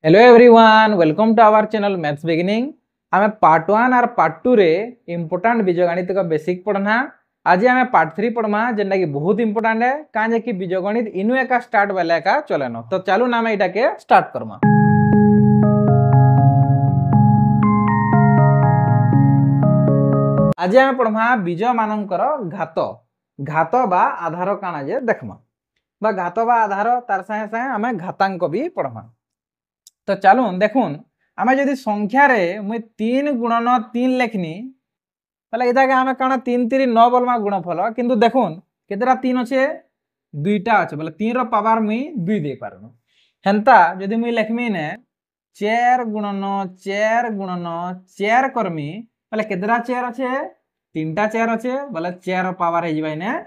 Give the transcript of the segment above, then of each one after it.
Hello everyone, welcome to our channel maths beginning. आमे part 1 और part 2 रे important बीजगणित का बेसिक पढ़ना। आज आमे पार्ट 3 पढ़मा जेंटा कि बहुत इंपोर्टेंट है काजे कि बीजगणित इनु एका स्टार्ट वाला का चलेनो। तो चलो ना मैं इटा के स्टार्ट करमा। आज आमे पढ़मा बीज मानकर घात घात बा आधार काना जे देखमा बा घात बा आधार तार संगे संगे आमे घातांक भी पढ़मा। तो चलो देखुन आमे जदि संख्या रे मुई 3 गुणन 3 लेखनी पहले इटा के आमे काना 3 3 9 बोलमा गुणफल किंतु देखुन केतेरा 3 अच्छे दुईटा अच्छे बोले 3 रो पावर मुई 2 दे पारनु। हेंता जदि मुई लेखमी ने 4 गुणन 4 गुणन 4 करमी बोले केतेरा 4 अच्छे 3टा 4 अच्छे बोले 4 पावर हे जिबाई ने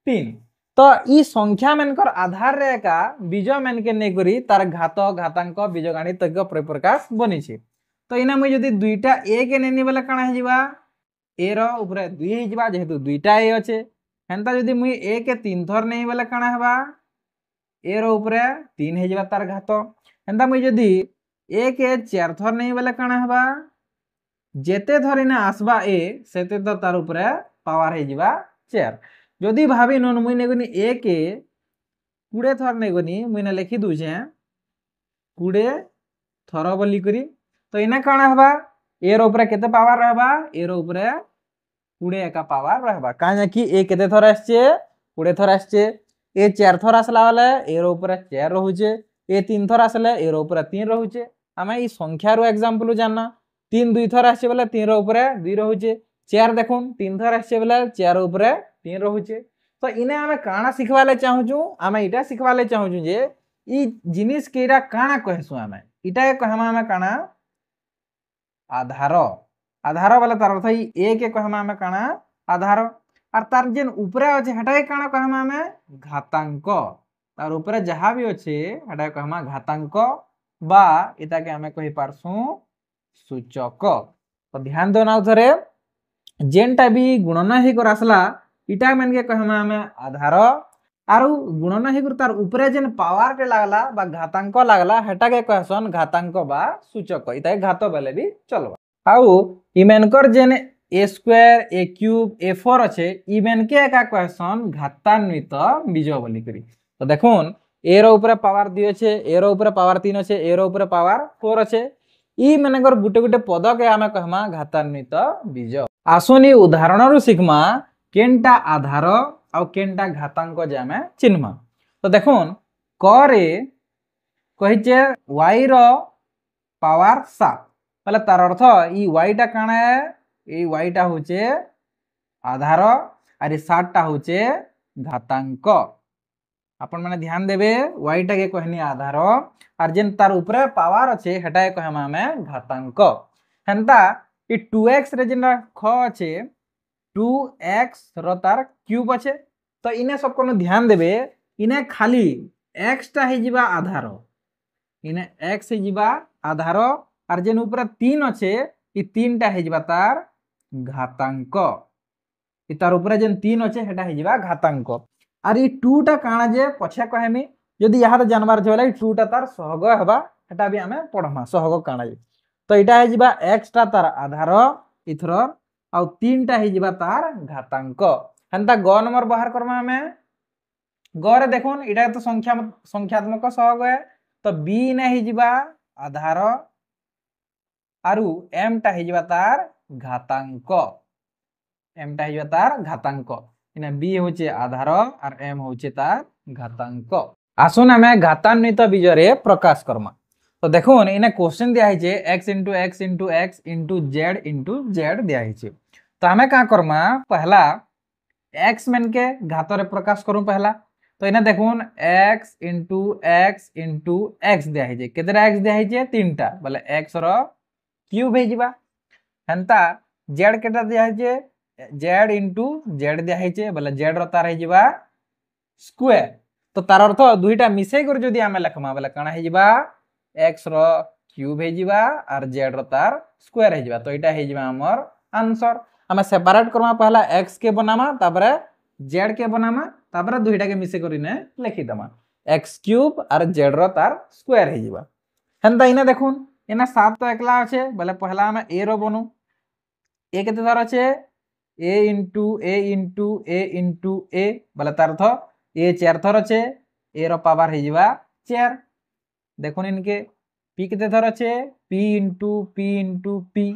3। तो ई संख्या मनकर आधार रे का बीज मन के नै करी तार घात घातांक बीजगणित प्रकाश बनी छी। तो इना मुई जदि दुईटा ए के नेनी बोले काना हे जिबा ए रो ऊपर 2 हे जिबा जेहेतु दुईटा ए अच्छे। हेंता जदि मुई ए के 3 थर नै बोले काना हेबा ए रो ऊपर 3 हे जिबा तार घात। हेंता मुई जदि ए के 4 थर नै बोले काना हेबा जेते थर इना आसबा ए सेते तो तार ऊपर पावर हे जिबा 4। जदि भाबी नन मुई नेगनी ए के 20 थर नेगनी मुई ने लिखि दुजे 20 थर बोली करी। तो इना काना हबा ए रो ऊपर केते पावर रहबा ए रो ऊपर 20 का पावर रहबा काहे कि ए केते थर आछे 20 थर आछे। ए 4 थर आसला वाले ए रो ऊपर 4 रहुचे ए 3 थर आसले ए रो ऊपर 3 रहुचे। आमे ई संख्या रो एग्जांपल जानना 3 2 थर आछे बोले 3 रो ऊपर 2 रहुचे। 4 देखुन 3 थर आछे बोले 4 रो ऊपर 3 रहुचे। तो इने आमे काना सिखवाले चाहूछु आमे इटा सिखवाले चाहूछु जे ई जिनिस केरा काना कहसु आमे इटा के कहमा आमे काना आधार। आधार वाला तार अर्थ ए के कहमा आमे काना आधार और तार जेन ऊपर अछि हटा के काना कहमा आमे घातांक। तार ऊपर जहा भी अछि हटा के कहमा घातांक बा इटा के आमे कहि पारसु सूचक। तो ध्यान दो ना उधरे जेनटा भी गुणन हे कर आसला इटा मन के कहमा हमें आधार आरु गुणन हे कर तार ऊपर जेन पावर के लागला बा घातांक लागला हेटा के कहसन घातांक बा सूचक। इता घात बेले भी चलबा। आउ इमेनकर जेन ए स्क्वायर ए क्यूब ए 4 अच्छे इमेन के एका कहसन घातान्वित बीज बोली करी। तो देखुन ए रो ऊपर पावर 2 अच्छे ए रो ऊपर पावर 3 अच्छे ए रो ऊपर पावर 4 अच्छे ई मनकर गुटे गुटे पद के आमे कहमा घातान्वित बीज। आसुनी उदाहरण रु सिखमा केनटा आधार आउ केनटा घातांक जे आमे चिन्हमा। तो देखुन क रे कहिचे y रो पावर 7 बोले तार अर्थ ई y टा काना है ई y टा होचे आधार और 7 टा होचे घातांक। अपन माने ध्यान देबे y टा के कहनी आधार और जेन तार ऊपर पावर अच्छे हेटा के कहमा हमें घातांक। हेंता ई 2x रे जेन ख अच्छे 2x रो तार क्यूब अच्छे। तो इने सब कोनो ध्यान देबे इने खाली x टा हे जिबा आधार इने x हे जिबा आधार और जेन ऊपर 3 अच्छे ई 3 टा हे जिबा तार घातांक। ई तार ऊपर जेन 3 अच्छे हेटा हे जिबा घातांक और ई 2 टा काना जे पछे कहमी यदि यहाँ जानबार छे बोले 2 टा तार सहग हेबा हेटा भी हमें पढ़मा सहग काना जे। तो इटा हे जिबा x टा तार आधार इथर आउ 3 टा हे जिबा तार घातांक। हंता ग नंबर बाहर करमा हमें ग रे देखुन इटा तो संख्यात्मक सहग है। तो b ने हे जिबा आधार आरु m टा हे जिबा तार घातांक m टा हे जिबा तार घातांक इना b होचे आधार और m होचे तार घातांक। आसुन हमें घातान्वित बीज रे प्रकाश करमा। तो देखुन इने क्वेश्चन दिया है x into x into x into z दिया है। तो हमें क्या करमा पहला x मन के घात रे प्रकाश करूं पहला। तो इने देखुन x into x दिया है केतेरा x दिया है 3 टा बोले x रो क्यूब हे जिबा। हंता z केटा दिया है z into z दिया है बोले z रो तार हे जिबा स्क्वायर। तो तार अर्थ दुईटा मिसई कर जदी हमें लिखमा बोले काना हे जिबा x रो क्यूब हे जिबा और z रो तार स्क्वायर हे जिबा। तो इटा हे जिबा हमर आंसर। हमें सेपरेट करमा पहला x के बनामा तापरे z के बनामा तापरे दुईटा के मिसई करिने लिखि दमा x क्यूब और z रो तार स्क्वायर हे जिबा। हेन्ता इना देखुन इना 7 तो एकला अच्छे बोले पहला आम ए रो बनू ए केते थर अच्छे ए इंटू ए इंटू ए इंटू ए बोले तार अर्थ ए 4 थर अच्छे ए रो पावर हो जावा 4 देखुन इनके पी केते थर अच्छे P into P into P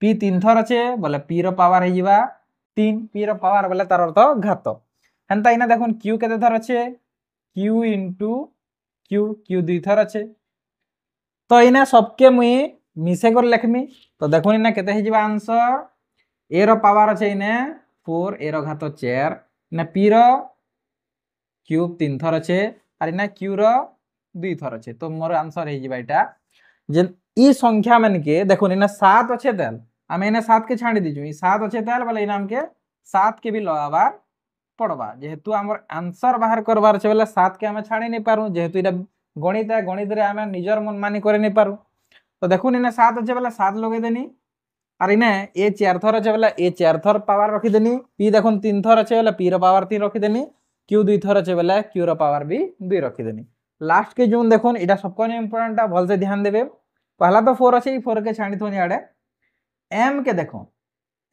P 3 थर अच्छे बोले पी रो पावर हो जावा 3 पी रो पावर बोले तार अर्थ घात हेन्ता इना देखुन क्यू केते थर अच्छे क्यू इंटू क्यू क्यू 2 थर अच्छे तो इना सबके मुई मिसे कर लिखमी तो देखो इना केते ही जीवा आंसर ए रो पावर अच्छे इने 4 ए रो घात 4 इना पी रो क्यूब 3 थर अच्छे और इना क्यू रो 2 थर अच्छे तो मोर आंसर ही जीवा एटा जे ई संख्या मन के देखो इना 7 अच्छे तेल आमे इना 7 के छाड़ी दीजु ई 7 अच्छे तेल बोले इना हमके 7 के भी लगाबार पड़वा जेहेतु हमर आंसर बाहर करबार छे बोले 7 के हमें छाड़ी नहीं पारू जेहेतु इटा गणित है गणित रे हमें निजर मनमानी करे नहीं पारू तो देखो इना 7 अच्छे बोले 7 लगे देनी और इने ए 4 थर अच्छे बोले ए 4 थर पावर रखी देनी पी देखो 3 थर अच्छे बोले पी रो पावर 3 रखी देनी क्यू 2 थर अच्छे बोले क्यू रो पावर भी 2 रखी देनी लास्ट के जोन देखो इटा सबको इंपोर्टेंट भल से ध्यान देबे पहला तो 4 अच्छे 4 के छाड़ी थोनी आड़े एम के देखो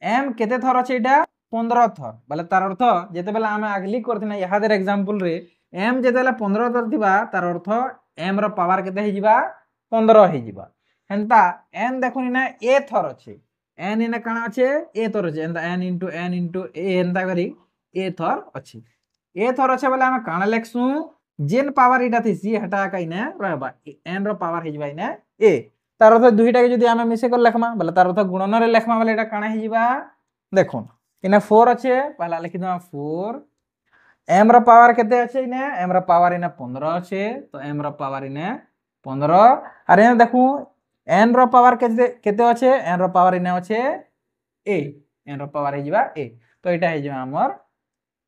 एम केते थर अच्छे इटा 15 थर बोले तार अर्थ जेते बेला आमे आगली करथिना यहा देर एग्जांपल रे एम जेते बेला 15 थर थिबा तार अर्थ एम रो पावर केते ही जिबा 15 ही जिबा हेंता एन देखुनी ना ए थर अच्छे एन इने काना अच्छे ए थर अच्छे एंता एन इंटू ए एंता करी ए थर अच्छे ए थर अच्छे बोले आमे काना लेखसु जेन पावर इटा थिसी हटा का इने रहबा एन रो पावर ही जिबा इने ए तार अर्थ दुईटा के जदी आमे मिसे कर लेखमा बोले तार अर्थ गुणन रे लेखमा बोले एटा काना ही जिबा देखुन इने 4 अच्छे पहला लिखि दमा 4 एम रो पावर केते अच्छे इने एम रो पावर इने 15 अच्छे तो एम रो पावर इने 15 अरे देखू एन रो पावर केते केते अच्छे एन रो पावर इने अच्छे ए एन रो पावर हे जिबा ए तो एटा हे जिबा हमर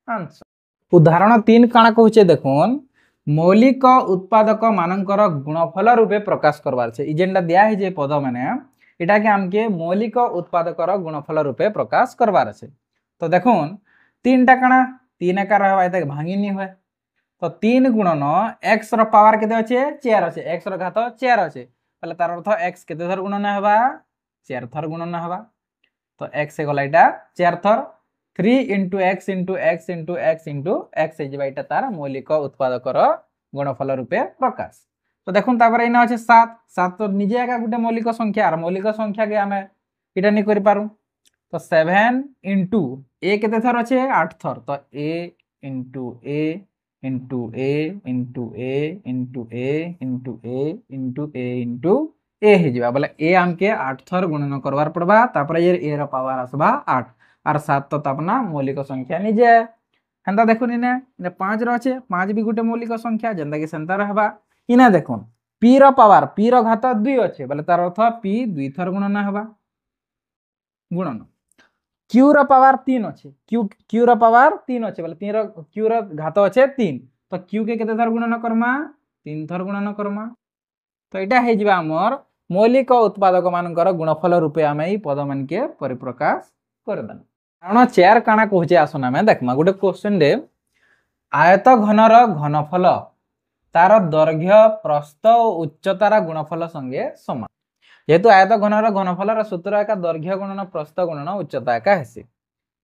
आंसर उदाहरण 3 काना कहूचे देखुन मौलिक उत्पादक मानकर गुणफल रूपे प्रकाश करबार छे इ जेंडा दिया हे जे पद माने एटा के हमके मौलिक उत्पादकर गुणफल रूपे प्रकाश करबार छे तो देखुन 3 टा काना 3 का रहबा एते भांगी नहीं होय तो 3 गुणन x रो पावर केते अछि 4 अछि x रो घात 4 अछि पहले तार अर्थ x केते थर गुणन हेबा 4 थर गुणन हेबा तो x हे गला एटा 4 थर 3 into x into x into x into x हे जेबा एटा तार मौलिक उत्पादकर गुणफल रूपे प्रकाश तो देखुन तापर इना अछि 7 7 तो निजे एका गुटे मौलिक संख्या और मौलिक संख्या के हमें एटा नहीं करि पारू तो 7 into a केते थर अछि 8 थर तो a into a into a into a into a into a into a into a हे जिबा बोले a हमके 8 थर गुणन करबार पड़बा तापर ये a रो पावर आसबा 8 और 7 तो अपना मौलिक संख्या निजे हेंता देखुन इने 5 रो अछि 5 भी गुटे मौलिक संख्या जेंदा कि सेंता रहबा इना देखुन p रो पावर p रो घात 2 अछि बोले तार अर्थ p 2 थर गुणन हेबा गुणन q रो पावर 3 अछि q रो पावर 3 अछि बोले 3 रो q रो घात अछि 3 तो q के केते थर गुणन करमा 3 थर गुणन करमा तो एटा हे जिबा हमर मौलिक उत्पादक मानकर गुणफल रूपे आमे ई पद मन के परिप्रकाश करदन कारण 4 काना कहूचे आसन आमे देखमा गुटे क्वेश्चन दे आयत घनर घनफल तार दैर्घ्य प्रस्थ और उच्चतार गुणफल संगे समान जेहेतु आयत घनर घनफल सूत्र एका दैर्घ्य गुणन प्रस्थ गुणन उच्चता एका हेसी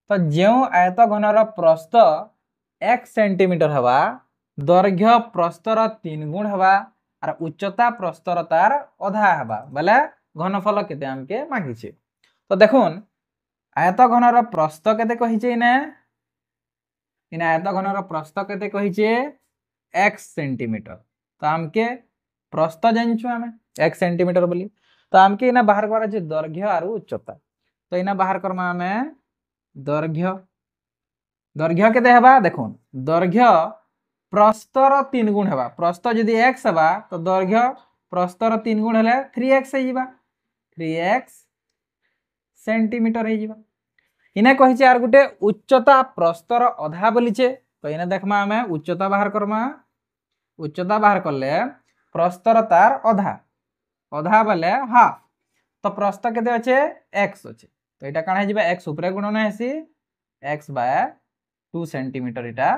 तो जो आयत घनर प्रस्थ 1 सेंटीमीटर हवा दैर्घ्य प्रस्थर 3 गुण हवा और उच्चता प्रस्तर तार अधा हवा बोले घनफल केते हमके मागिছে तो देखुन आयत घनर प्रस्थ केते कहिছে इने आयत घनर प्रस्थ केते कहिছে 1 सेंटीमीटर तो हमके प्रस्थ जानछु हमें 1 सेंटीमीटर बोली तो हमके इना बाहर करा जे दैर्घ्य और उच्चता तो इना बाहर करमा हमें दैर्घ्य दैर्घ्य केते हेबा देखुन दैर्घ्य प्रस्तर 3 गुण हेबा प्रस्थ जदी x हेबा तो दैर्घ्य प्रस्तर 3 गुण हेले 3x हे जिबा 3x सेंटीमीटर हे जिबा इने कहिचे आर गुटे उच्चता प्रस्तर अधा बोलिचे तो इने देखमा हमें उच्चता बाहर करले प्रस्तर तार अधा अधा बोले हाफ तो प्रस्थ केते अछि x अछि तो एटा काना हे जिबा x ऊपर गुणन हेसी x बाय 2 सेंटीमीटर एटा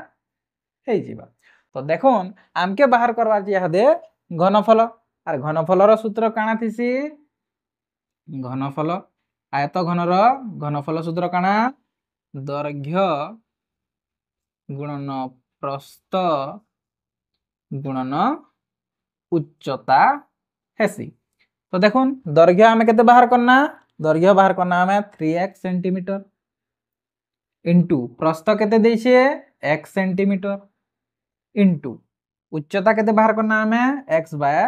हे जिबा तो देखुन आमके बाहर करबा जे हदे घनफल आर घनफलर सूत्र काना थिसी घनफल आयत घनर घनफल सूत्र काना दैर्घ्य गुणन प्रस्थ गुणन उच्चता हेसी। तो देखुन दैर्घ्य आमे केते बाहर करना दैर्घ्य बाहर करना आमे 3x सेंटीमीटर इंटू प्रस्थ केते देछे x सेंटीमीटर इंटू उच्चता केते बाहर करना आमे x बाय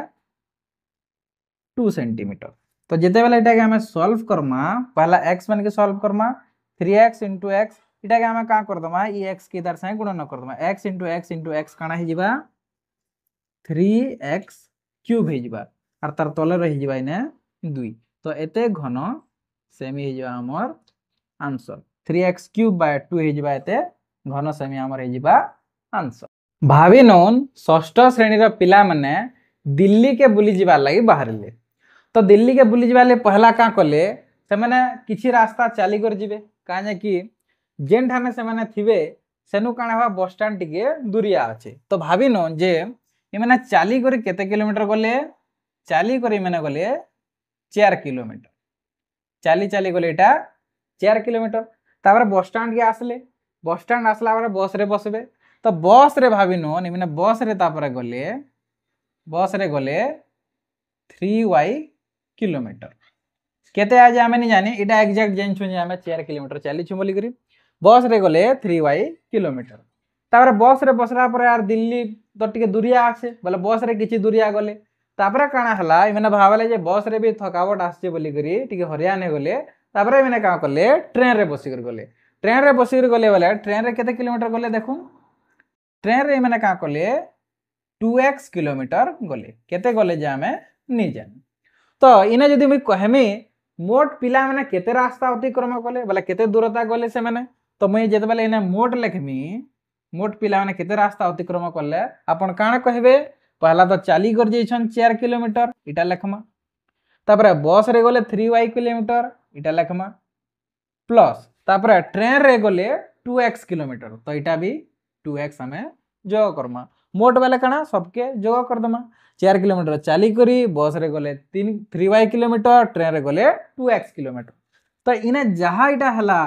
2 सेंटीमीटर। तो जेते बेला एटा के हमें सॉल्व करमा पहला x मान के solve Karma 3x into x एटा के हमें का कर दमा ई x के इधर से गुणन कर दमा x into x काना हे जिबा 3x क्यूब हे जिबा आर तार तले रहि जिबा इने 2 तो एते घन सेमी हे जिबा हमर आंसर 3x क्यूब बाय 2 हे जिबा एते घन सेमी हमर हे जिबा आंसर। भावी नोन षष्ठ श्रेणी रो पिला माने दिल्ली के बुली जिबा लागि बाहरले तो दिल्ली के बुली जिबा ले पहला का कले से माने किछि रास्ता चली कर जिबे काने कि जेन ठाने से माने थिबे सेनु काना बा बस स्टैंड टिके दूरिया अछि तो भावी नोन जे ए माने चाली कर केते किलोमीटर गले चाली कर माने गले 4 किलोमीटर चाली चाली गले एटा 4 किलोमीटर तापर बस स्टैंड के आसले बस स्टैंड आसला बारे बस रे बसबे तो बस रे भाभी नो माने बस रे तापर गले 3y किलोमीटर केते आज आमे नहीं जानी एटा एग्जैक्ट जान छु जे आमे 4 किलोमीटर चाली छु बोली करी बस रे गले 3y किलोमीटर तापर बस रे बसला पर यार दिल्ली तो टिके दूरिया आसे बोले बस रे किछि दूरिया गले तापर काना हला ए माने भाबले जे बस रे भी थकावट आसे बोली करी टिके हरियाने गले तापर ए माने का करले ट्रेन रे बसी कर गले ट्रेन रे बसी कर गले बोले ट्रेन रे केते किलोमीटर गले देखु ट्रेन रे माने का करले 2x किलोमीटर गले केते गले जे आमे नि जानी तो इने जदी मुई कहमी मोट पिला माने केते रास्ता अतिक्रम गले बोले केते दूरता गले से माने तो मुई जेते बेले इने मोट लिखमी मोट पिला माने केते रास्ता अतिक्रम करले आपण काना कहबे पहला तो चाली कर जैछन 4 किलोमीटर इटा लिखमा तापर बस रे गले 3y किलोमीटर इटा लिखमा प्लस तापर ट्रेन रे गले 2x किलोमीटर तो इटा भी 2x हमें जोग करमा मोट वाले काना सबके जोग कर दमा 4 किलोमीटर चाली करी बस रे गले 3y किलोमीटर ट्रेन रे गले 2x किलोमीटर तो इने जहा इटा हला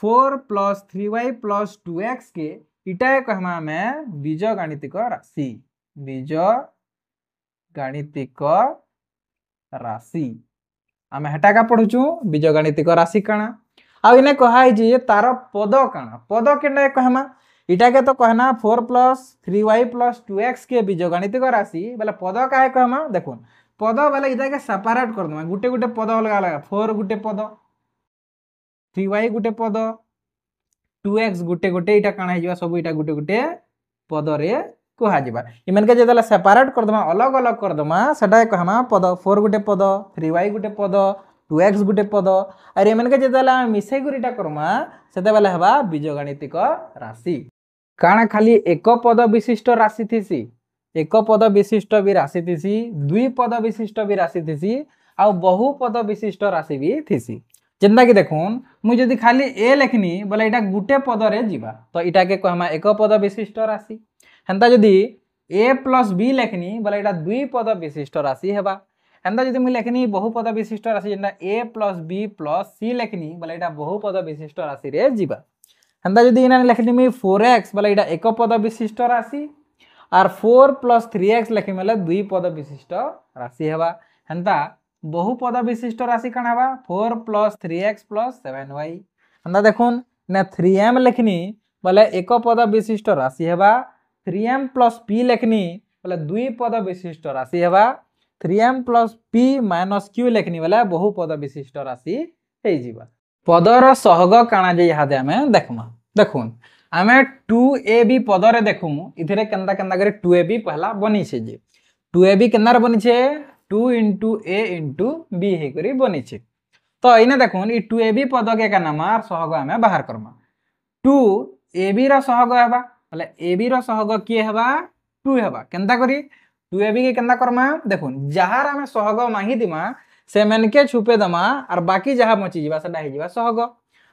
4 + 3y + 2x के इटा कहमा हमें बीजगणितिक राशि बीजगणितिक राशि आमे हेटा का पढुचु बीजगणितिक राशि काना आ इने कहाई जे तार पद काना पद केने कहमा इटा के तो कहना 4 + 3y + 2x के बीजगणितिक राशि बोले पद काहे कहमा देखुन पद बोले इटा के सेपरेट कर दमा गुटे गुटे पद अलग अलग 4 गुटे पद 3y गुटे पद 2x गुटे गुटे इटा काना हिजवा सब इटा गुटे गुटे पद रे कहा जिबा इमन के जेतला सेपरेट कर दमा अलग अलग कर दमा सेटा कहमा पद 4 गुटे पद 3y गुटे पद 2x गुटे पद अरे इमन के जेतला मिसै गुर इटा करमा सेते बेला हबा बीजगणितिक राशि काना खाली एक पद विशिष्ट राशि थिसी एक पद विशिष्ट भी राशि थिसी दुई पद विशिष्ट भी राशि थिसी आ बहु पद विशिष्ट राशि भी थिसी जेंदा कि देखुन मु जदी खाली ए लिखनी बोले इटा गुटे पद रे जिबा तो इटा के कहमा एक पद विशिष्ट राशि हंता जदी a + b लिखनी बोले इटा दुई पद विशिष्ट राशि हेबा हंता जदी मु लिखनी बहु पद विशिष्ट राशि जेंदा a + b + c लिखनी बोले इटा बहु पद विशिष्ट राशि रे जिबा हंता जदी इना लिखनी मी 4x बोले इटा एक पद विशिष्ट राशि और 4 + 3x लिखि मेले दुई पद विशिष्ट राशि हेबा हंता बहु पद विशिष्ट राशि काना हेबा 4 + 3x + 7y हंता देखुन ने 3m लिखनी बोले एक पद विशिष्ट राशि हेबा 3m + p लिखनी बोले दुई पद विशिष्ट राशि हेबा 3m + p - q लिखनी बोले बहु पद विशिष्ट राशि हे जिबा पदर सहग काना जे यहादे हमें देखमा देखुन आमे 2ab पद रे देखु इथरे केंदा केंदा करे 2ab पहला बनी छे जे 2ab केंदार बनी छे 2 * a * b हे करी बनी छे तो इने देखुन ई 2ab पद के का नाम सहग हमें बाहर करमा 2ab रा सहग हेबा बोले ab रा सहग के हेबा 2 हेबा केंदा करी 2ab के केंदा करमा देखुन जहार हमें सहग माही दिमा से मन के छुपे दमा और बाकी जहा बची जिबा सेटा हे जिबा सहग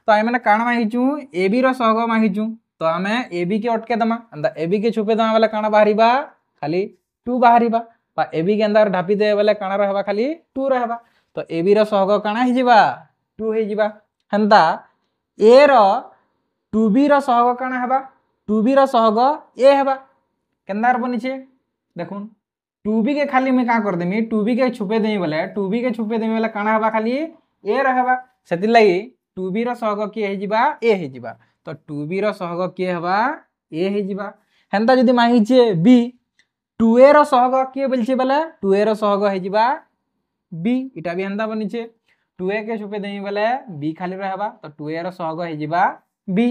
तो आइ माने काना माहिचू ab रो सहग माहिचू तो हमें ab के अटके दमा अंदा ab के छुपे दमा वाला काना बाहरीबा खाली 2 बाहरीबा এবি के अंदर ढापी दे बेले काना रहबा खाली 2 रहबा तो এবি रो सहग काना हे जिबा 2 हे जिबा हंता ए रो 2b रो सहग काना हेबा 2b रो सहग ए हेबा केंदार बनिछे देखुन 2b के खाली मैं का कर देमी 2b के छुपे देमी बोले 2b के छुपे देमी बोले काना हेबा खाली ए रहबा सेति लागि 2b रो सहग के हे जिबा ए हे जिबा तो 2b रो सहग के हेबा ए हे जिबा हेंता जदी माहिचे b 2a रो सहग के बोलछे बोले 2a रो सहग हे जिबा b इटा भी हेंता बनिछे 2a के छुपे देमी बोले b खाली रहबा तो 2a रो सहग हे जिबा b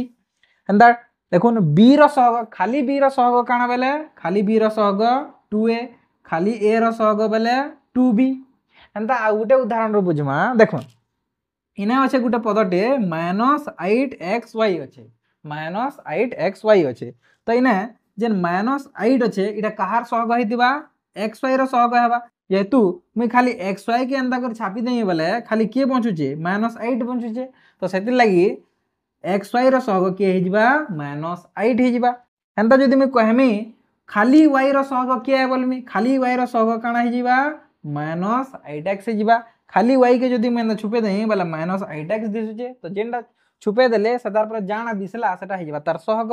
हेंता देखुन b रो सहग खाली b रो सहग काना बेले खाली b रो सहग 2a खाली a रो सहग बेले 2b हेंता आ गुटे उदाहरण रो बुझमा देखुन इने अच्छे गुटे पदटे -8xy अच्छे -8xy अच्छे तो इने जेन -8 अच्छे इटा कहार सहग हेतिबा xy रो सहग हेबा जेहेतु मुई खाली xy के अंदा कर छापी देई बोले खाली के बंचुचे -8 बंचुचे तो सेति लागि xy रो सहग के हे जिबा -8 हे जिबा हेंता जदी मुई कहमी खाली y रो सहग के है बोलमी खाली y रो सहग काना हे जिबा -8x हे जिबा खाली y के जदी मैं छुपे देई बोले -8x दिसुचे तो जेनटा छुपे देले सदार पर जाना दिसला सेटा हे जिबा तार सहग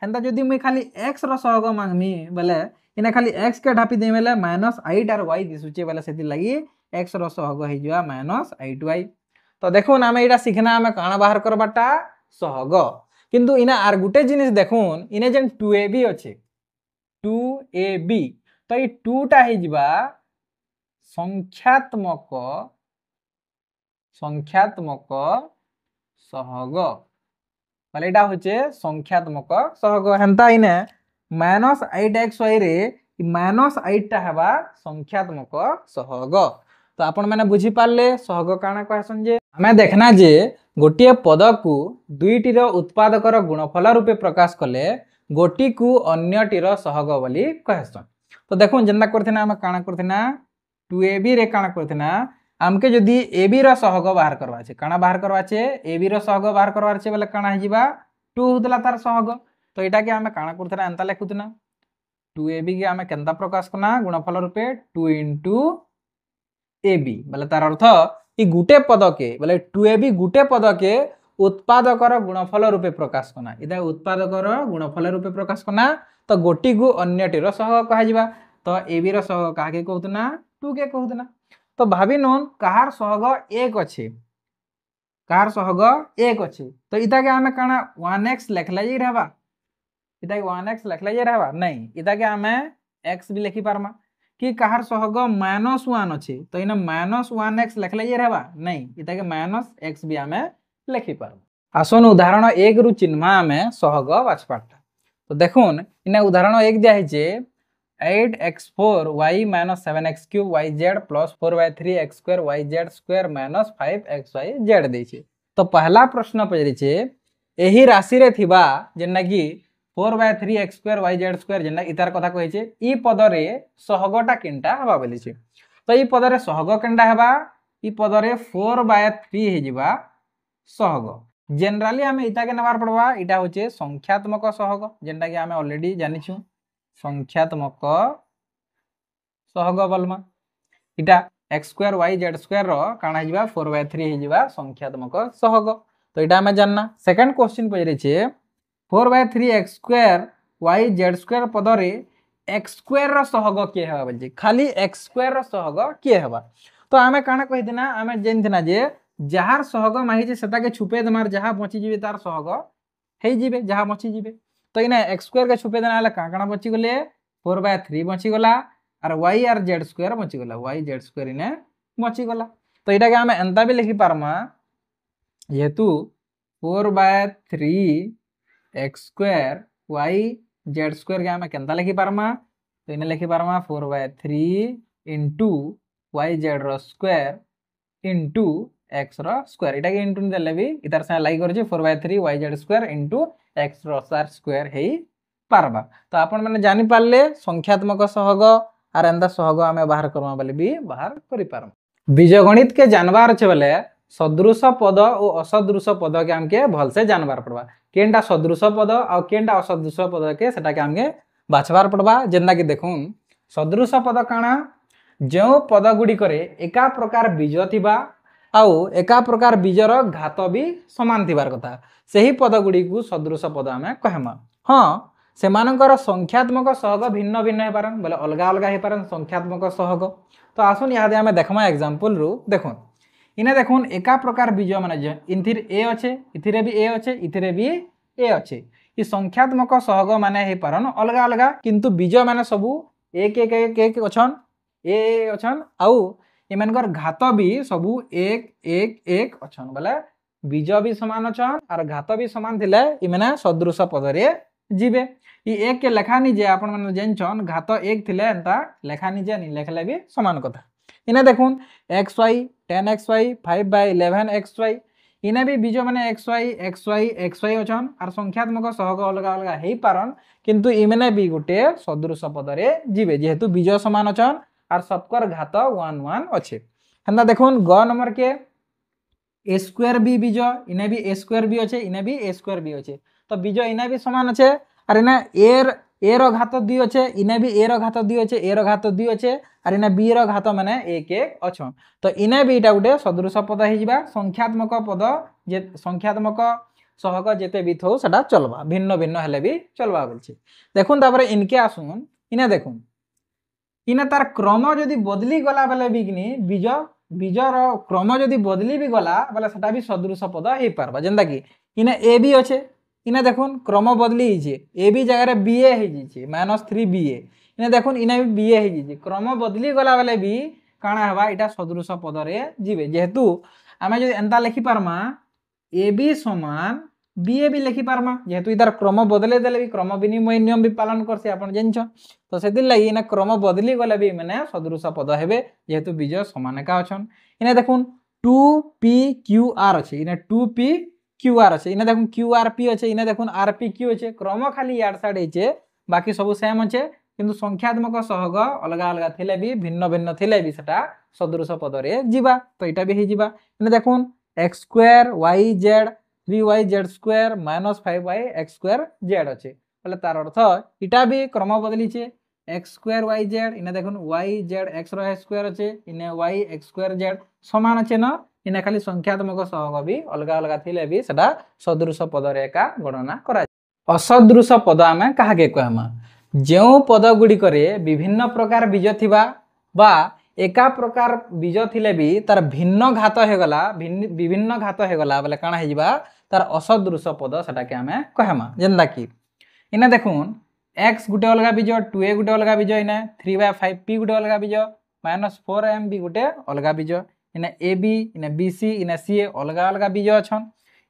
हेंता जदी मुई खाली x रो सहग मांगमी बोले इने खाली x के ढापी देई बेले -8 आर y दिसुचे बोले सेति लागि x रो सहग हे जिबा -8y तो देखुन आमे एटा सिखना आमे काना बाहर करबाटा सहग किंतु इना आर गुटे जिनिस देखुन इने जेन 2ab अछि 2ab तो ई 2 टा हे जिबा संख्यात्मक सहग माने एटा होचे संख्यात्मक सहग हेंता इने -8xy रे -8 टा हेबा संख्यात्मक सहग तो आपण माने बुझी पारले सहग काना कहसन जे हमें देखना जे गोटिए पद को दुईटी रो उत्पादकर गुणफल रूपे प्रकाश कले गोटी को अन्यटी रो सहग बोली कहसन तो देखुन जेंदा करथिना हम काना करथिना 2ab रे काना करथिना हमके जदी ab रो सहग बाहर करवा छे काना बाहर करवा छे ab रो सहग बाहर करवा छे बोले काना हिजिबा 2 होतला तार सहग तो एटा के हम काना करथिना एंता लेखुथिना 2ab के हम केंता प्रकाश करना गुणफल रूपे 2 into ab बोले तार अर्थ ई गुटे पद के बोले 2ab गुटे पद के उत्पादकर गुणफल रूपे प्रकाश करना इदा उत्पादकर गुणफल रूपे प्रकाश करना तो गोटी को अन्यटी रो सहग कहा जिबा तो ab रो सहग काहे के कहउतना 2 के कहउतना तो भाबी नोन कहार सहग 1 अछि कहार सहग 1 अछि तो इता के हमें काना 1x लेखला जे रहबा इता के 1x लेखला जे रहबा नहीं इता के हमें x भी लिखि पारमा कि कहार सहग -1 अछि तो इना -1x लेखला जे रहबा नहीं इता के -x भी हमें लिखि पारमा आसन उदाहरण 1 रु चिन्हमा हमें सहग बाछपाटा तो देखुन इना उदाहरण 1 दिया हिचे 8x4 y - 7x3 yz + 4y3x2 yz square - 5xy z देछे तो पहला प्रश्न पजरी छे एही राशि रे थिबा जेना कि 4y3x2 yz स्क्वायर जेना इतार कथा कहै छे ई पद रे सहगटा केनटा हबा बोली छे तो ई पद रे सहग केनटा हबा ई पद रे 4/3 हे जिबा सहग जनरली हमें इता के नबार पड़वा इटा होचे संख्यात्मक सहग जेनटा कि हमें ऑलरेडी जानि छु संख्यात्मक सहग बलमा इटा x2 yz स्क्वायर रो काना हे जिबा 4/3 हे जिबा संख्यात्मक सहग तो इटा हमें जानना सेकंड क्वेश्चन पजरे छे 4/3 x2 yz स्क्वायर पद रे x2 रो सहग के हेबा बोलजे खाली x2 रो सहग के हेबा तो हमें काना कहि देना हमें जेनथिना जे जहार सहग माहि जे सेटा के छुपे दमार जहा बची जिबे तार सहग हे जिबे जहा बची जिबे तो इने x2 के छुपे देना हला काना बची गले 4/3 बची गला और y और z स्क्वायर बची गला yz स्क्वायर इने बची गला तो इटा के हमें एंता भी लिखि पारमा जेहेतु 4/3 x2 yz स्क्वायर के हमें केनता लिखि पारमा तो इने लिखि पारमा 4/3 into yz रो स्क्वायर into x रो स्क्वायर इटा के इनटू देले भी इतार से लाइक कर जे 4/3 yz स्क्वायर into x रो स्क्वायर हेई पारबा तो आपण माने जानि पारले संख्यात्मक सहग आर एंदा सहग हमें बाहर करवा बोले भी बाहर करि पारम बीजगणित के जानबार छे बोले सदृश पद और असदृश पद के हमके भल से जानबार पड़बा केनटा सदृश पद और केनटा असदृश पद के सेटा के हमके बाछबार पड़बा जेंदा कि देखुन सदृश पद काना जो पद गुड़ी करे एका प्रकार बीज थिबा आउ एका प्रकार बीजर घात भी समान थिबार कथा सही पद गुड़ी को सदृश पद आमे कहमा। हाँ सेमानकर संख्यात्मक सहग भिन्न भिन्न हे पारन बोले अलगा अलगा हे पारन संख्यात्मक सहग। तो आसुन यादे आमे देखमा एग्जांपल रु देखुन इने देखुन एका प्रकार बीज माने इनथिर ए अच्छे इथिरे भी ए अच्छे इथिरे भी ए अच्छे ई संख्यात्मक सहग माने हे पारन अलगा अलगा किंतु बीज माने सबु एक एक एक एक अछन ए अछन आउ एमानकर घात भी सबु एक एक एक अछन बोले बीज भी समान अछन और घात भी समान थिले इ माने सदृश पद रे जीवे। इ एक के लेखा नि जे आपण माने जानछन घात एक थिले एंता लेखा नि जे नि लेखले भी समान कथा। इने देखुन xy 10xy 5/11xy इने भी बीज माने xy अछन और संख्यात्मक सहग अलगा अलगा हे पारन किंतु इ माने भी गुटे सदृश पद रे जीवे जेहेतु बीज समान अछन और सबकर घात 1 1 अच्छे। हंदा देखुन ग नंबर के ए स्क्वायर भी बीज इने भी ए स्क्वायर भी अच्छे इने भी ए स्क्वायर भी अच्छे तो बीज इने भी समान अच्छे और इने ए रो घात 2 अच्छे इने भी ए रो घात 2 अच्छे ए रो घात 2 अच्छे और इने बी रो घात माने 1 1 अछन तो इने भी इटा गुटे सदृश पद हे जिबा संख्यात्मक पद जे संख्यात्मक सहग जेते भी थौ सेटा चलबा भिन्न भिन्न हेले भी चलबा बोलछे। देखुन तापर इनके आसुन इने देखुन इने तार क्रम जदि बदली गला बेले बिगनी बीज बीजर क्रम जदि बदली भी गला बेले सेटा भी सदृश पद हे पारबा जेंदा कि इने ए भी अच्छे इने देखुन क्रम बदली हिजे ए भी जगह रे बी ए हे जिचे -3 बी ए इने देखुन इने भी बी ए हे जिचे क्रम बदली गला बेले भी काना हबा इटा सदृश पद रे जीवे जेहेतु आमे जदि एंता लिखि पारमा ए बी समान बी ए भी लिखि पारमा जेहेतु इतार क्रम बदले देले भी क्रम विनिमय नियम भी पालन करसे आपण जानछ तो सेदिल लागि इने क्रम बदली गले भी माने सदृश पद हेबे जेहेतु बीज समान का अछन। इने देखुन 2pqr अछि इने 2pqr अछि इने देखुन qrp अछि इने देखुन rpq अछि क्रम खाली यार साइड हिचे बाकी सब सेम अछि किंतु संख्यात्मक सहग अलगा अलगा थिले भी भिन्न भिन्न थिले भी सेटा सदृश पद रे जीवा तो इटा भी हे जीवा। इने देखुन x² yz 3yz² -5y(x²z) अच्छे बोले तार अर्थ इटा भी क्रम बदली छे x² yz इने देखुन yz x रो स्क्वायर अच्छे इने y x²z समान अच्छे न इने खाली संख्यात्मक सहग भी अलगा अलगा थिले भी सेटा सदृश पद रे का गणना करा। असदृश पद आमे काहा के कहमा जो पद गुडी करे विभिन्न प्रकार बीज थिबा बा एका प्रकार बीज थिले भी तार भिन्न घात हे गला विभिन्न घात हे गला बोले काना हे जिबा तार असदृश पद सेटा के आमे कहमा जेंदा कि इने देखुन x गुटे अलगा बीज 2a गुटे अलगा बीज इने 3/5p गुटे अलगा बीज -4m भी गुटे अलगा बीज इने ab इने bc इने ca अलगा अलगा बीज अछन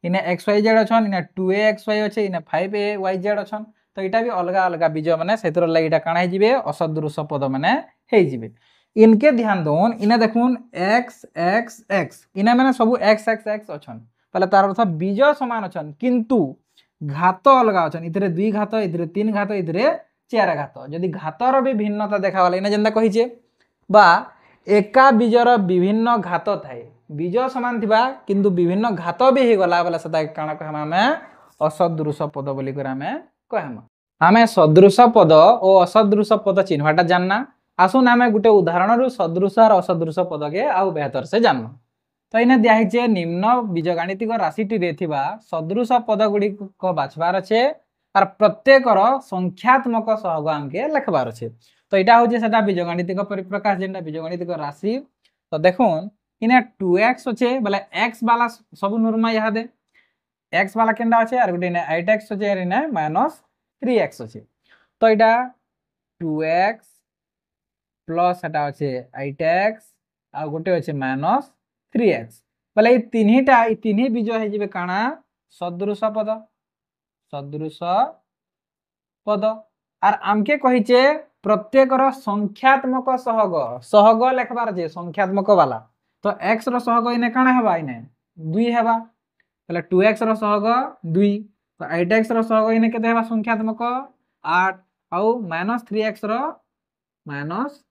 इने xyz अछन इने 2axy अछि इने 5ayz अछन तो इटा भी अलगा अलगा बीज माने सेतर लागि इटा काना हे जिवे असदृश पद माने हे जिवे। इनके ध्यान दोन इने देखुन x x x इने माने सब x x x अछन पहले तार अर्थ बीज समान अछन किंतु घात अलगा अछन इतरे 2 घात इतरे 3 घात इतरे 4 घात जदि घातर भी भिन्नता देखा वाला इने जेंदा कहिजे बा एका बीजर विभिन्न घात थाए बीज समान थिबा किंतु विभिन्न घात भी हे गला वाला सदा काना कहमा हमें असदृश पद बोली कर हमें कहमा। हमें सदृश पद और असदृश पद चिन्हवाटा जानना आसुन आमे गुटे उदाहरण रु सदृश और असदृश पद के आउ बेहतर से जानना। तो इने दिया हिचे निम्न बीजगणितिक राशिटी रे थिबा सदृश पद गुडी को बाछबार छे और प्रत्येकर संख्यात्मक सहग आमके लिखबार छे। तो इटा होजे सेटा बीजगणितिक परिप्रकाश जेंडा बीजगणितिक राशि। तो देखुन इने 2x छे बोले x वाला सब नॉर्मल यहा दे x वाला केंडा छे और गुटे इने 8x छे और इने -3x छे। तो इटा 2x प्लस सेटा छे 8x आ गुटे छे -3x बोले ई तीनही बीज हे जिवे काना सदृश पद और आमके कहिचे प्रत्येकर संख्यात्मक सहग सहग लिखबार जे संख्यात्मक वाला तो x रो सहग इने काना हेबा इने 2 हेबा बोले 2x रो सहग 2 तो 8x रो सहग इने केते हेबा संख्यात्मक 8 आउ -3x रो -3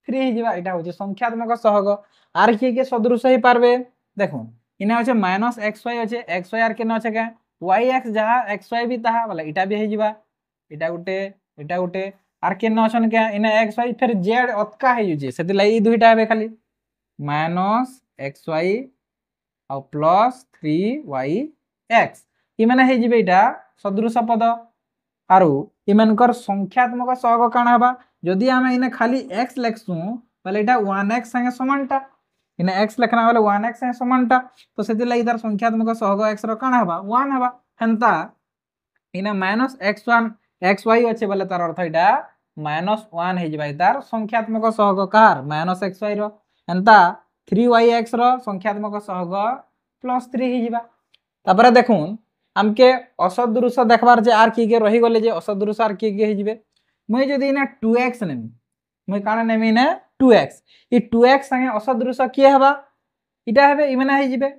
हे जिबा इटा होचे संख्यात्मक सहग आर के सदृश हे पारबे देखो इने होचे -xy होचे xy आर के न होचे के yx जहा xy भी ताहा बोले इटा भी हे जिबा इटा गुटे आर केन अछन के इने एक्स वाई फिर जेड अतका हे जुजे सेति लाई दुईटा हेबे खाली माइनस एक्स वाई और प्लस 3y(x) इ माने हे जिबे इटा सदृश पद आरु इमानकर संख्यात्मक सहग काना हबा जदि आमे इने खाली x लेखसु तले इटा 1x संगे समानटा इने x लेखना वाले 1x संगे समानटा तो सेति लाई इधर संख्यात्मक सहग x रो काना हबा 1 हबा हंता इने माइनस x1 xy अच्छे बोले तार अर्थ इटा -1 हे जिबा इतार संख्यात्मक सहग कार -xy रो हंता 3yx रो संख्यात्मक सहग +3 हे जिबा तापर देखुन हमके असदृश देखबार जे आर की के रही गले जे असदृश आर की के हे जिबे मुई जदी इना 2x नेमी मुई काना नेमी ने 2x इ 2x संगे असदृश की हेबा इटा हेबे इ माने हे जिबे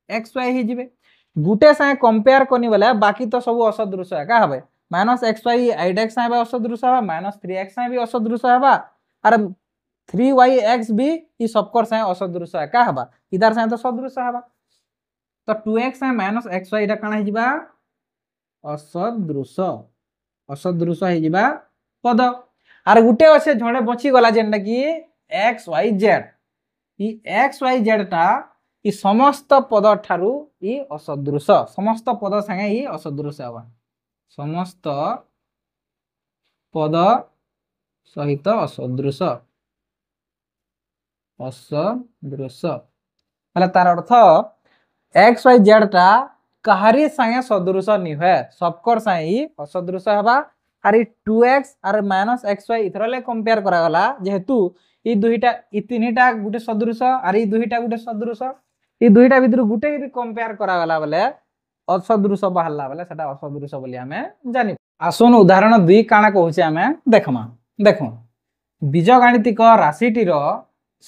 -xy हे जिबे गुटे संगे कंपेयर करनी वाला बाकी तो सब असदृश है का हबे -xy 8x संगे असदृश हबा -3x संगे भी असदृश हबा और 3yx भी इ सबकर संगे असदृश है का हबा इधर संगे तो सदृश हबा तो 2x है -xy इटा काना हे जिबा असदृश असदृश हे जिबा पद आर गुटे अच्छे झणे बची गला जेंडा कि xyz इ xyz टा इ समस्त पद ठारू इ असदृश समस्त पद संगे इ असदृश हबा समस्त पद सहित असदृश असदृश हला तार अर्थ xyz टा कहारी संगे सदृश नि होय सबकर संगे इ असदृश हबा R E 2x are -xy इथरले compare करा गला जेहेतु इ दुईटा इ तीनटा गुटे सदृश आर इ दुईटा गुटे सदृश इ दुईटा भीतर गुटे भी कंपेयर करा गला बेले असदृश बाहरला बेले सेटा असदृश बोली हमें जानि आसुन उदाहरण 2 काना कहूचे हमें देखमा देखो बीजगणितिक राशिटी रो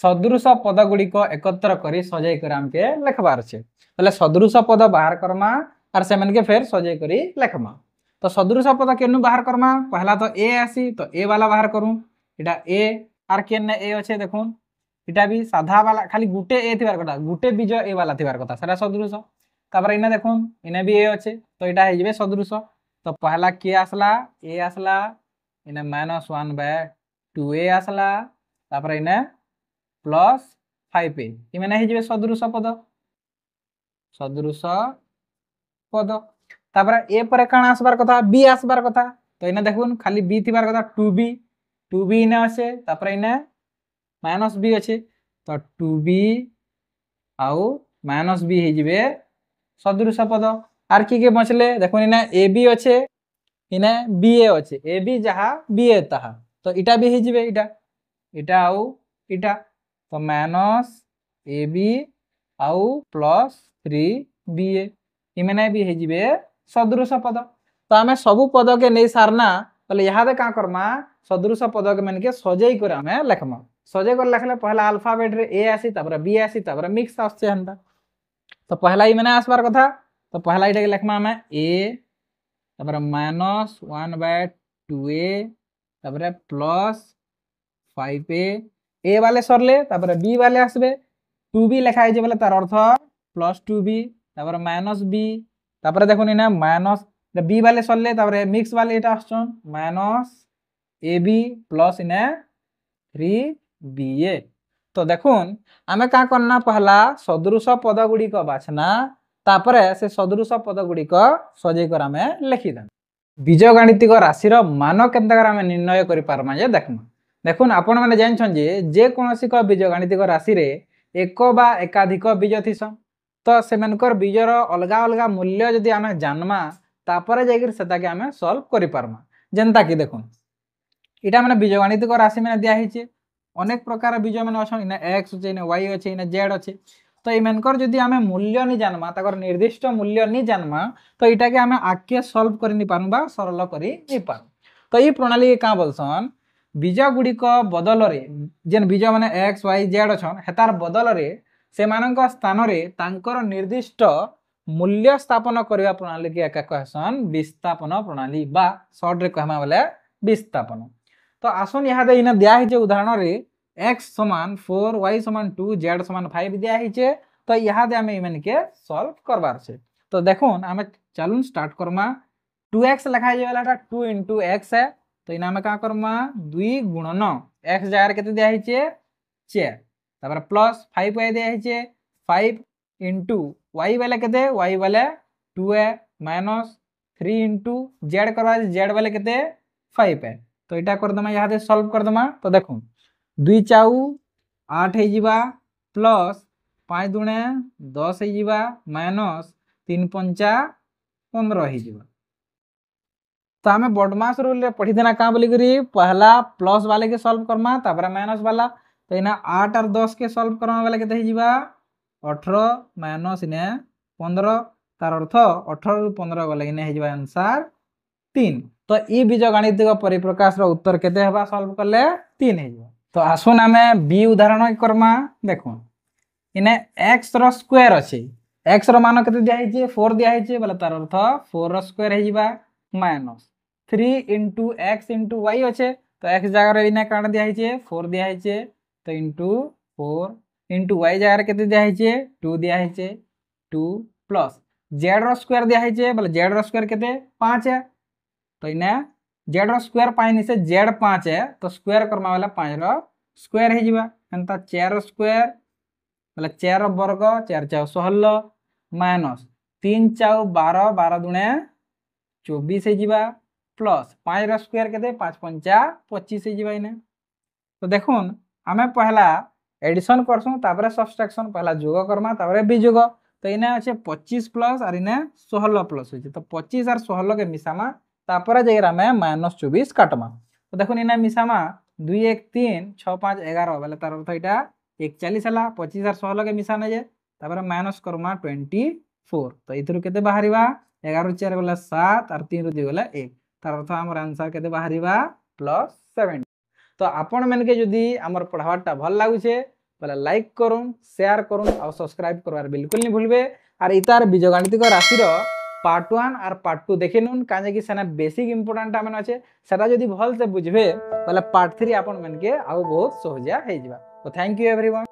सदृश पद गुडी को एकत्र करी सजाई कर हमके लिखबार छे तले सदृश पद बाहर करमा और से मन के फिर सजाई करी लिखमा तो सदृश पद केनु बाहर करमा पहला तो a आसी तो a वाला बाहर करूं इटा a आर केन ने a अच्छे देखुन इटा भी साधा वाला खाली गुटे a थिबार कथा गुटे बीज a वाला थिबार कथा सेटा सदृश तापर इने देखुन इने भी a अच्छे तो इटा हे जिवे सदृश तो पहला के आसला a आसला इने -1/2a आसला तापर इने +5a इ माने हे जिवे सदृश पद तापर a पर काना आसबार कथा b आसबार कथा तो इने देखुन खाली b थिबार कथा 2b इने आसे तापर इने -b अच्छे तो 2b आउ -b हे जिवे सदृश पद आर की के बचले देखुन इने ab अच्छे इने ba अच्छे ab जहा ba तहा तो इटा भी हे जिवे इटा आउ इटा तो -ab आउ +3ba इ माने भी हे जिवे सदृश पद तो हमें सब पद के नहीं सारना बोले यहाँ दे का करमा सदृश पद के मन के सजाई कर हमें लिखमा सजाई कर लिखले पहला अल्फाबेट रे a आसी तापर b आसी तापर मिक्स आछे हंदा तो पहला इ माने आसबार कथा तो पहला इटा के लिखमा हमें a तापर -1/2a तापर +5a a वाले सरले तापर b वाले आसबे 2b लिखा है जे बोले तार अर्थ +2b तापर -b तापर देखुन इना माइनस b वाले सरले तापर मिक्स वाले इटा आछन -ab प्लस इने 3ba तो देखुन आमे का करना पहला सदृश पद गुडी को बाछना तापर से सदृश पद गुडी को सजे कर हमें लिखि देन बीजगणितिक राशि रो मान केनता कर हमें निर्णय करि पारमा जे देखमा देखुन आपण माने जान छन जे कोनोसी को बीजगणितिक राशि रे एक बा एकाधिक बीज थिसन तो सेमनकर बीजर अलगा अलगा मूल्य जदि आमे जानमा तापर जागिर सेता के आमे सॉल्व करि पारमा जेंता कि देखुन इटा माने बीजगणितिक राशि माने दिया हिचे अनेक प्रकार बीज माने अछन इने x अछि इने y अछि इने z अछि तो इमेनकर जदि आमे मूल्य नि जानमा ताकर निर्दिष्ट मूल्य नि जानमा तो इटा के आमे आके सॉल्व करि नि पारबा सरल करि नि पार तो ई प्रणाली का बोलसन बीज गुडी को बदल रे जेन बीज माने x y z अछन हेतार बदल रे से मानक स्थान रे तांकर निर्दिष्ट मूल्य स्थापन करबा प्रणाली के एका कहसन विस्थापन प्रणाली बा शॉर्ट रे कहमा बोले विस्थापन तो आसन यहाँ दे इना दिया हिचे उदाहरण रे x = 4 y = 2 z = 5 दिया हिचे तो यहाँ दे हमें इमन के सॉल्व करबार छे तो देखुन हमें चलुन स्टार्ट करमा 2x लिखा जाय वाला 2 * x है तो इना में का करमा 2 गुणन x जगह केते दिया हिचे 4 तापर प्लस 5 y दिया हिचे 5 इंटू y वाले केते y वाले 2 माइनस 3 इंटू z करवा z वाले केते 5 है तो इटा कर दमा यहाँ सॉल्व कर दमा तो देखो 2 चाउ 8 है जीवा प्लस 5 दुणे 10 है जीवा माइनस 3 पंचा 15 है जीवा तो हमें बॉडमास रूल रे पढ़ी देना का बोली करी पहला प्लस वाले के सॉल्व करमा तापर माइनस वाला तो इना 8 और 10 के सॉल्व करमा वाला केते है जीवा 18 माइनस इने 15 तार अर्थ 18 रु 15 गले इने है जीवा आंसर 3 तो ई बीजगणितिक परिप्रकाश रो उत्तर केते हेबा सॉल्व करले 3 है जीवा तो आसुन हमें बी उदाहरण करमा देखो इने x रो स्क्वायर अछि x रो मान केते दिया हिचे 4 दिया हिचे बोले तार अर्थ 4 रो स्क्वायर है जीवा minus 3 into x into y अच्छे तो x जगह इने काण दिया हिचे 4 दिया हिचे तो इंटू 4 इंटू y जगह केते दिया हिचे 2 दिया हिचे 2 प्लस z रो स्क्वायर दिया हिचे बोले z रो स्क्वायर केते 5 है तो इने z रो स्क्वायर पाइनी से z 5 है तो स्क्वायर करमा वाला 5 रो स्क्वायर है जीवा एंता 4 रो स्क्वायर बोले 4 रो वर्ग 4 चाउ 16 माइनस 3 चाउ 12 12 दुणे 24 है जीवा प्लस 5 रो स्क्वायर केते 5 पंचा 25 है जीवा इने तो देखुन हमें पहला एडिशन करसु तापर सब्सट्रैक्शन पहला जोग करमा तापर विजोग तो इने अच्छे 25 प्लस और इने 16 प्लस होइছে तो 25 और 16 के मिसामा तापर जगह में माइनस 24 काटमा तो देखुन इने मिसामा 2 1 3 6 5 11 बोले तार अर्थ इटा 41 हला 25 और 16 के मिसाने जे तापर माइनस करमा 24 तो इथरु केते बाहरिबा 11 रु 4 गला 7 और 3 रु 2 गला 1 तार अर्थ हमर आंसर केते बाहरिबा +70 तो आपण मन के जदी हमर पढ़ावाटा भल लागुछे बोले लाइक करूँ शेयर करूँ और सब्सक्राइब करवार बिल्कुल नहीं भूलबे और इतार बीजगणितिक राशि रो पार्ट 1 और पार्ट 2 देखि नुन काजे कि सेना बेसिक इंपोर्टेंट आमेन अछि सेटा जदी भल से बुझबे बोले पार्ट 3 आपण मन के आ बहुत सहजिया हे जिबा तो थैंक यू एवरीवन।